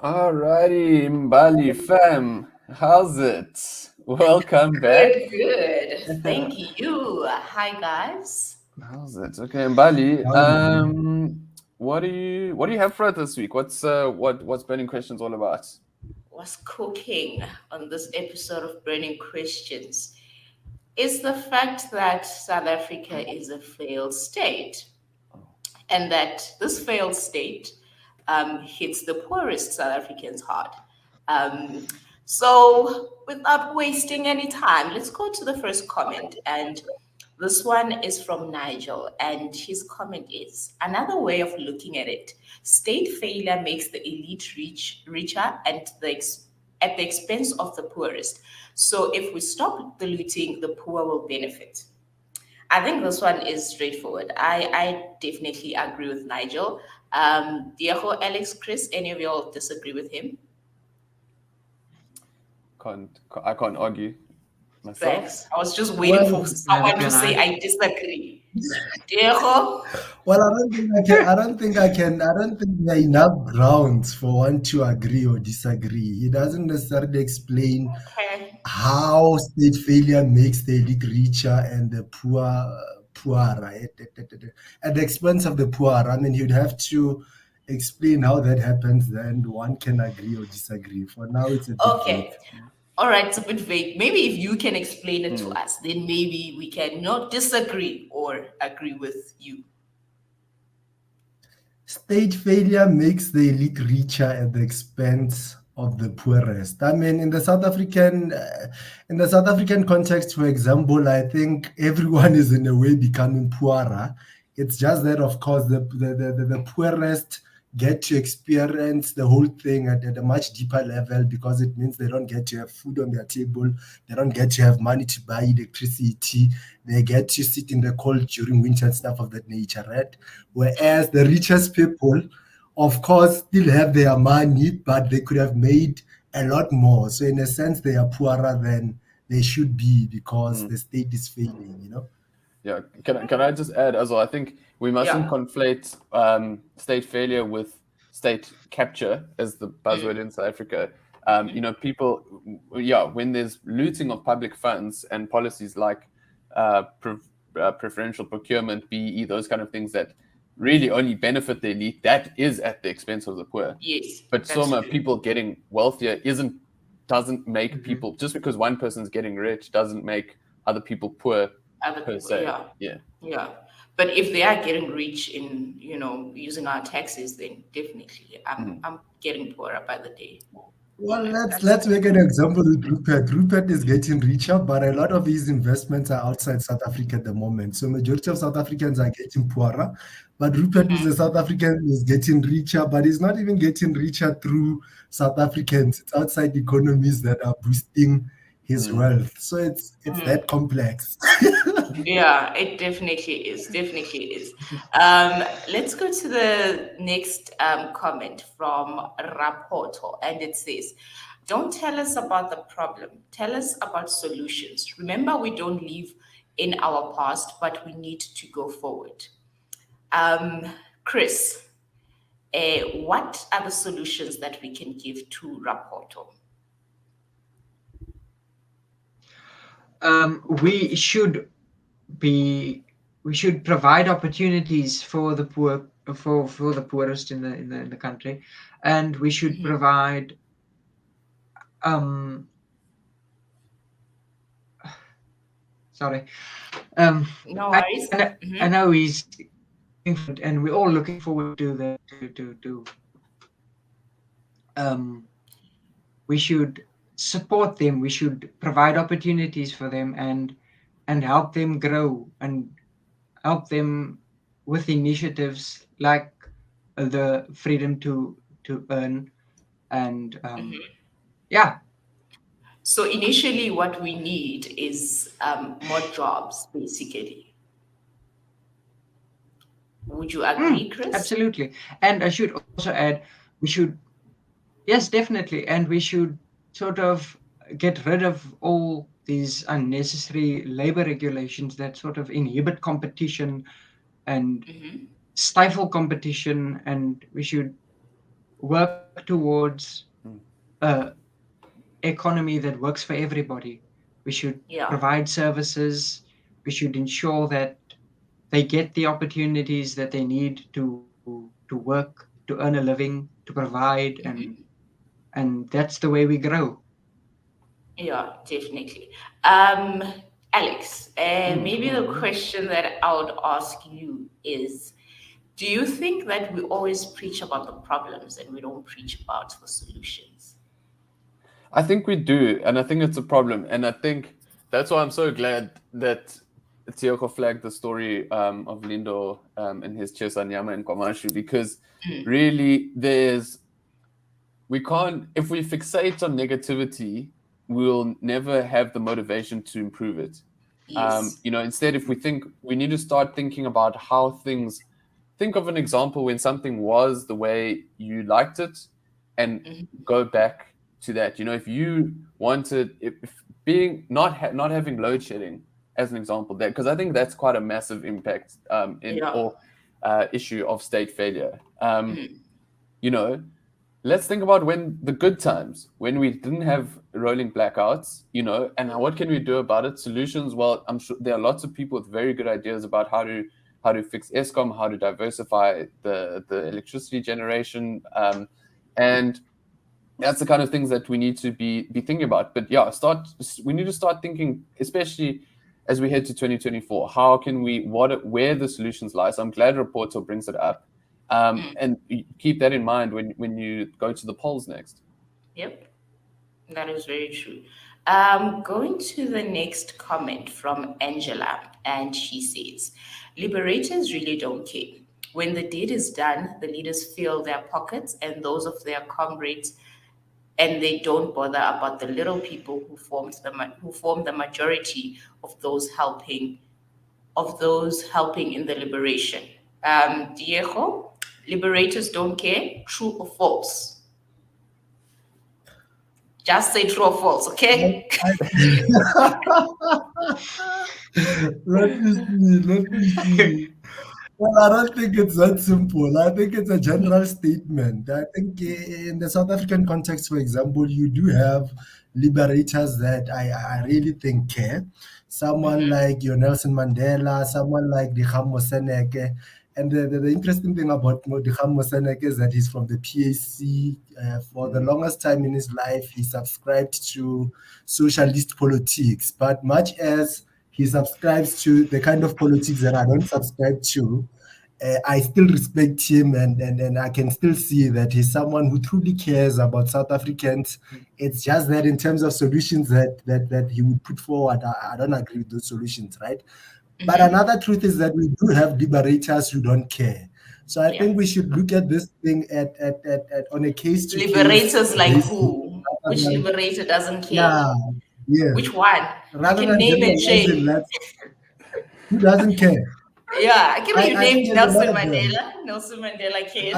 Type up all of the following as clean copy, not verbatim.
Alrighty, Mbali fam, how's it? Welcome back. Good, good. Thank you. Hi, guys. How's it? Okay, Mbali. How you doing? What do you have for us this week? What's burning questions all about? What's cooking on this episode of Burning Christians is the fact that South Africa is a failed state, and that this failed state hits the poorest South Africans hard. Um, without wasting any time, let's go to the first comment. And this one is from Nigel. And his comment is another way of looking at it: state failure makes the elite richer and at the expense of the poorest. So if we stop the looting, the poor will benefit. I think this one is straightforward. I definitely agree with Nigel. Diego, Alex, Chris, any of y'all disagree with him? I can't argue myself. Thanks. I was just waiting for someone to say I disagree. Diego? Well, I don't think there are enough grounds for one to agree or disagree. He doesn't necessarily explain Okay. how state failure makes the elite richer and the poor poorer at the expense of the poor. I mean, you'd have to explain how that happens, then one can agree or disagree. For now, it's a bit Okay. All right, it's a bit vague. Maybe if you can explain it to us, then maybe we can not disagree or agree with you. State failure makes the elite richer at the expense of the poorest. I mean, in the South African context, for example, I think everyone is in a way becoming poorer. It's just that, of course, the poorest get to experience the whole thing at a much deeper level, because it means they don't get to have food on their table, they don't get to have money to buy electricity, they get to sit in the cold during winter and stuff of that nature, right? Whereas the richest people, of course, still have their money, but they could have made a lot more. So in a sense, they are poorer than they should be because the state is failing, you know? Yeah, can I just add as well? I think we mustn't conflate state failure with state capture as the buzzword in South Africa. People, when there's looting of public funds and policies like preferential procurement, BEE, those kind of things that really only benefit the elite, that is at the expense of the poor. Yes. But people getting wealthier doesn't make people, just because one person's getting rich doesn't make other people poor. Per se. Yeah. But if they are getting rich in, using our taxes, then definitely I'm getting poorer by the day. Well, let's make an example with Rupert. Rupert is getting richer, but a lot of his investments are outside South Africa at the moment. So majority of South Africans are getting poorer. But Rupert is a South African, is getting richer, but he's not even getting richer through South Africans. It's outside economies that are boosting his wealth. So it's that complex. Yeah, it definitely is. Let's go to the next comment from Rapoto, and it says, "Don't tell us about the problem. Tell us about solutions. Remember, we don't live in our past, but we need to go forward." Chris, what are the solutions that we can give to Rapoto? We should provide opportunities for the poor, for the poorest in the country, and we should provide sorry. No worries. I know he's, and we're all looking forward to the we should support them. We should provide opportunities for them and help them grow and help them with initiatives like the freedom to earn and So initially, what we need is more jobs, basically. Would you agree, Chris? Absolutely. And I should also add, yes, definitely, and we should sort of get rid of all these unnecessary labor regulations that sort of inhibit competition and stifle competition, and we should work towards economy that works for everybody. We should provide services. We should ensure that they get the opportunities that they need to work, to earn a living, to provide, and that's the way we grow. Yeah, definitely. Alex, maybe the question that I would ask you is, do you think that we always preach about the problems and we don't preach about the solutions? I think we do, and I think it's a problem. And I think that's why I'm so glad that Tioko flagged the story of Lindo and his Chesanyama and Kwamashu, because really we can't, if we fixate on negativity, we'll never have the motivation to improve it. Yes. Instead, if we need to start thinking about how think of an example when something was the way you liked it and go back to that. If you wanted, if being not having load shedding as an example, that, because I think that's quite a massive impact issue of state failure. Let's think about when the good times, when we didn't have rolling blackouts, and what can we do about it? Solutions. Well, I'm sure there are lots of people with very good ideas about how to fix Eskom, how to diversify the electricity generation, and that's the kind of things that we need to be thinking about. But we need to start thinking, especially as we head to 2024, how can where the solutions lie. So I'm glad Reporter brings it up. And keep that in mind when you go to the polls next. Yep, that is very true. Going to the next comment from Angela, and she says, Liberators really don't care. When the deed is done, the leaders fill their pockets and those of their comrades, and they don't bother about the little people who form the majority of those helping in the liberation. Diego, Liberators don't care, true or false? Just say true or false, okay? Let me see. Well, I don't think it's that simple. I think it's a general statement. I think in the South African context, for example, you do have liberators that I really think care. Someone like your Nelson Mandela, someone like Dikgang Moseneke. And the interesting thing about Dikgang Moseneke is that he's from the PAC. For the longest time in his life, he subscribed to socialist politics. But much as he subscribes to the kind of politics that I don't subscribe to, I still respect him, and I can still see that he's someone who truly cares about South Africans. It's just that in terms of solutions that he would put forward, I don't agree with those solutions, right? But another truth is that we do have liberators who don't care. So I think we should look at this thing at on a case to case. Liberators like who? Which liberator doesn't care? Yeah, yes. Which one? Rather I can name and shame. Who doesn't care? Yeah, I can you named Nelson Mandela. Nelson Mandela cares.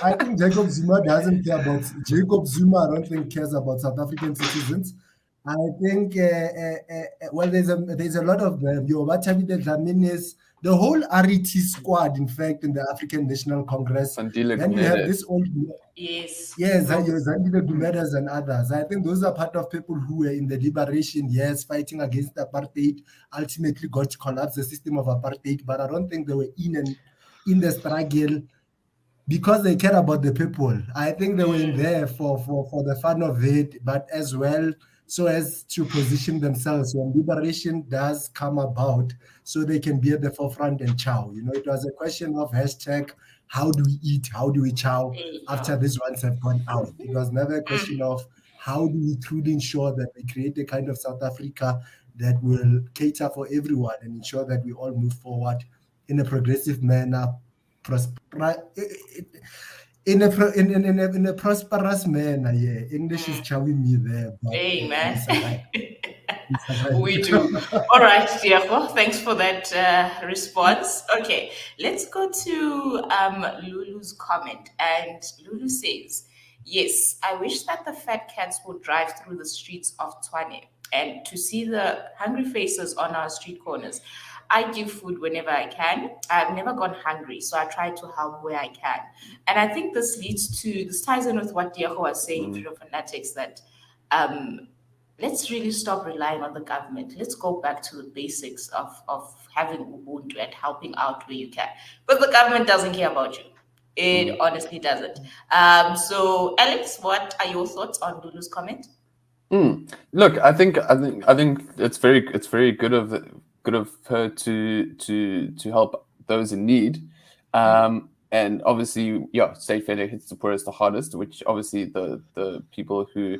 I think Jacob Zuma doesn't care about Jacob Zuma. I don't think cares about South African citizens. I think well, there's a lot of them. The whole RET squad, in fact, in the African National Congress. Then you have this old Zandile Gumedas and others. I think those are part of people who were in the liberation, fighting against apartheid, ultimately got to collapse the system of apartheid. But I don't think they were in the struggle because they care about the people. I think they were in there for the fun of it, but as well so as to position themselves when liberation does come about, so they can be at the forefront and chow. It was a question of hashtag, how do we eat, how do we chow after these ones have gone out. It was never a question of how do we truly ensure that we create a kind of South Africa that will cater for everyone and ensure that we all move forward in a progressive manner, in a prosperous manner. English is chowing me there. Hey, man. We do. All right, Diego. Thanks for that response. Okay, let's go to Lulu's comment. And Lulu says, yes, I wish that the fat cats would drive through the streets of Tshwane and to see the hungry faces on our street corners. I give food whenever I can. I've never gone hungry, so I try to help where I can. And I think this ties in with what Diego was saying through fanatics, that let's really stop relying on the government. Let's go back to the basics of having Ubuntu and helping out where you can. But the government doesn't care about you. It honestly doesn't. So, Alex, what are your thoughts on Lulu's comment? Look, I think it's very good of her to help those in need. And obviously, state failure hits the poorest the hardest, which obviously the people who,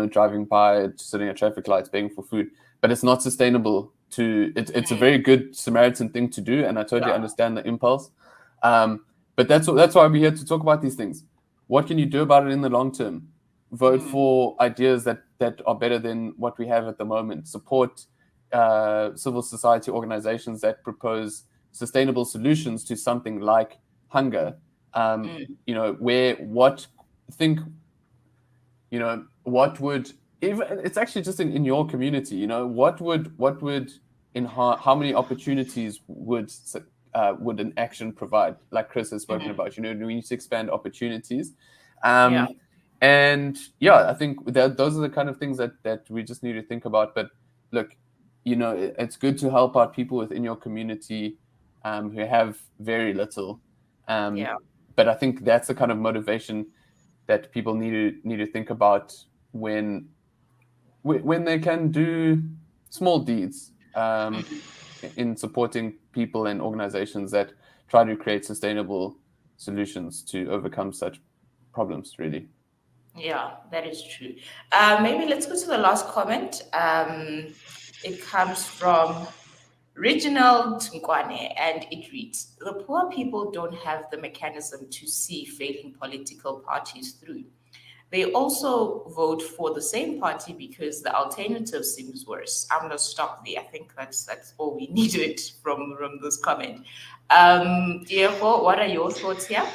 driving by, sitting at traffic lights, begging for food. But it's not sustainable it's a very good Samaritan thing to do, and I totally understand the impulse. But that's why we're here to talk about these things. What can you do about it in the long term? Vote for ideas that are better than what we have at the moment. Support civil society organizations that propose sustainable solutions to something like hunger. What would, even it's actually just in your community, what would in how many opportunities would an action provide, like Chris has spoken about? We need to expand opportunities. And I think that those are the kind of things that we just need to think about. But look, it's good to help out people within your community who have very little. But I think that's the kind of motivation that people need to think about when they can do small deeds in supporting people and organizations that try to create sustainable solutions to overcome such problems, really. Yeah, that is true. Maybe let's go to the last comment. It comes from Reginald Nkwane, and it reads, "The poor people don't have the mechanism to see failing political parties through. They also vote for the same party because the alternative seems worse." I'm gonna stop there. I think that's all we needed from this comment. Diego, what are your thoughts here?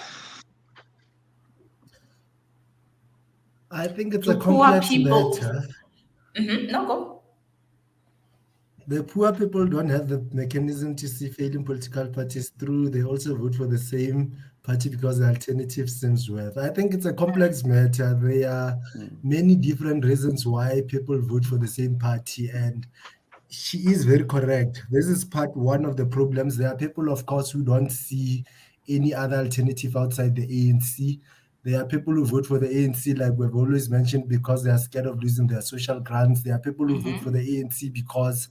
I think it's a complex matter. No, go. The poor people don't have the mechanism to see failing political parties through. They also vote for the same party because the alternative seems worse. I think it's a complex matter. There are many different reasons why people vote for the same party, and she is very correct. This is part one of the problems. There are people, of course, who don't see any other alternative outside the ANC. There are people who vote for the ANC, like we've always mentioned, because they are scared of losing their social grants. There are people who vote for the ANC because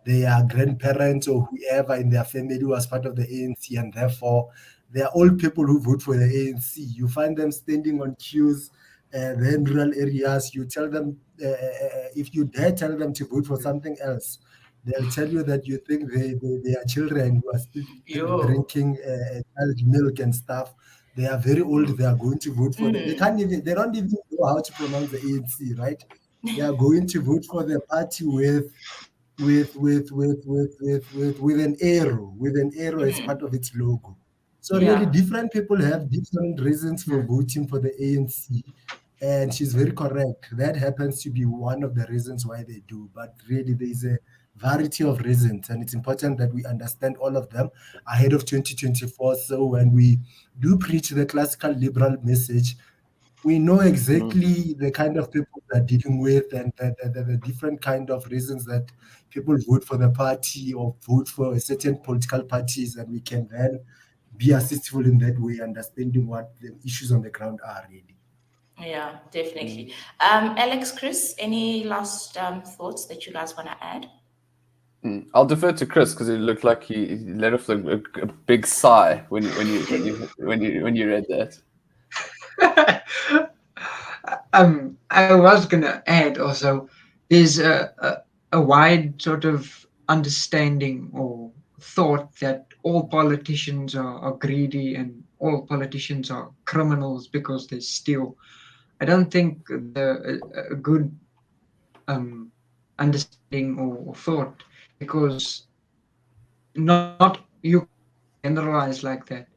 their grandparents or whoever in their family was part of the ANC, and therefore they are all people who vote for the ANC. You find them standing on queues, in rural areas. You tell them, if you dare tell them to vote for something else, they'll tell you that you think they are children who are still drinking child milk and stuff. They are very old. They are going to vote for they don't even know how to pronounce the ANC, right? They are going to vote for the party with an arrow as part of its logo. So really different people have different reasons for voting for the ANC. And she's very correct. That happens to be one of the reasons why they do. But really, there is a variety of reasons, and it's important that we understand all of them ahead of 2024. So when we do preach the classical liberal message, we know exactly the kind of people we're dealing with, and the different kind of reasons that people vote for the party or vote for certain political parties, and we can then be assistful in that way, understanding what the issues on the ground are really. Yeah, definitely. Alex, Chris, any last thoughts that you guys want to add? I'll defer to Chris because it looked like he let off a big sigh when you read that. I was gonna add also, there's a wide sort of understanding or thought that all politicians are greedy and all politicians are criminals because they steal. I don't think a good understanding or thought, because not you generalize like that,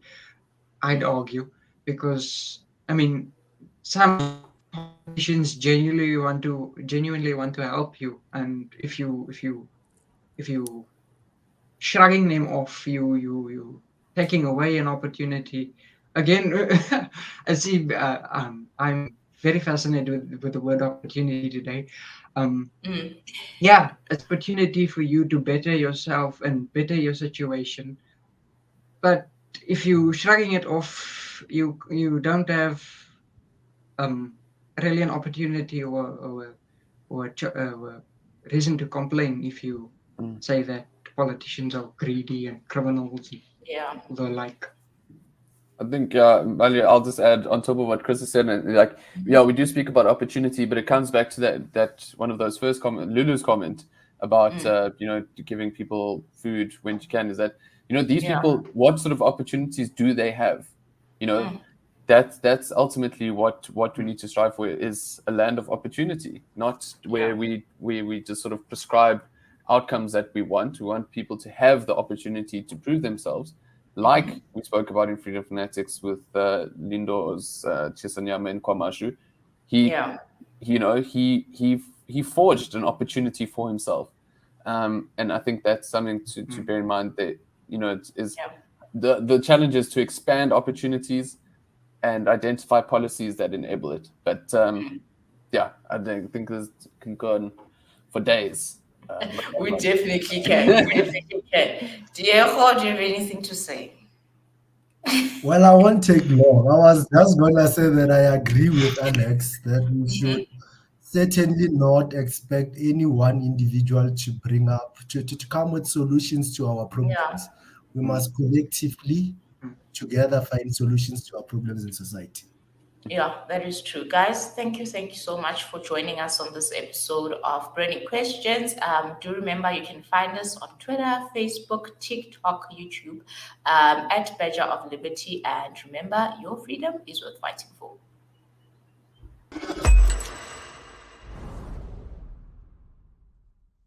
I'd argue, because I mean some politicians genuinely want to help you, and if you shrugging them off, you taking away an opportunity. Again, I see. I'm very fascinated with the word opportunity today. Yeah, it's opportunity for you to better yourself and better your situation. But if you shrugging it off, you don't have really an opportunity or reason to complain if you say that politicians are greedy and criminals and the like. I think, I'll just add on top of what Chris has said, like, we do speak about opportunity, but it comes back to that one of those first Lulu's comment about, giving people food when you can, is that, these people, what sort of opportunities do they have? That's ultimately what we need to strive for, is a land of opportunity, not where we just sort of prescribe outcomes that we want. We want people to have the opportunity to prove themselves, like we spoke about in Freedom Fanatics with Lindo's Chisanyama and Kwamashu. He forged an opportunity for himself, and I think that's something to bear in mind. That the challenge is to expand opportunities and identify policies that enable it. But I think this can go on for days. We definitely can. We definitely can. Diego, do you have anything to say? Well, I won't take long. I was just going to say that I agree with Alex that we should certainly not expect any one individual to bring up, to come with solutions to our problems. We must collectively, together, find solutions to our problems in society. Yeah, that is true. Guys, thank you so much for joining us on this episode of Burning Questions. Do remember you can find us on Twitter, Facebook, TikTok, YouTube, at Badger of Liberty. And remember, your freedom is worth fighting for.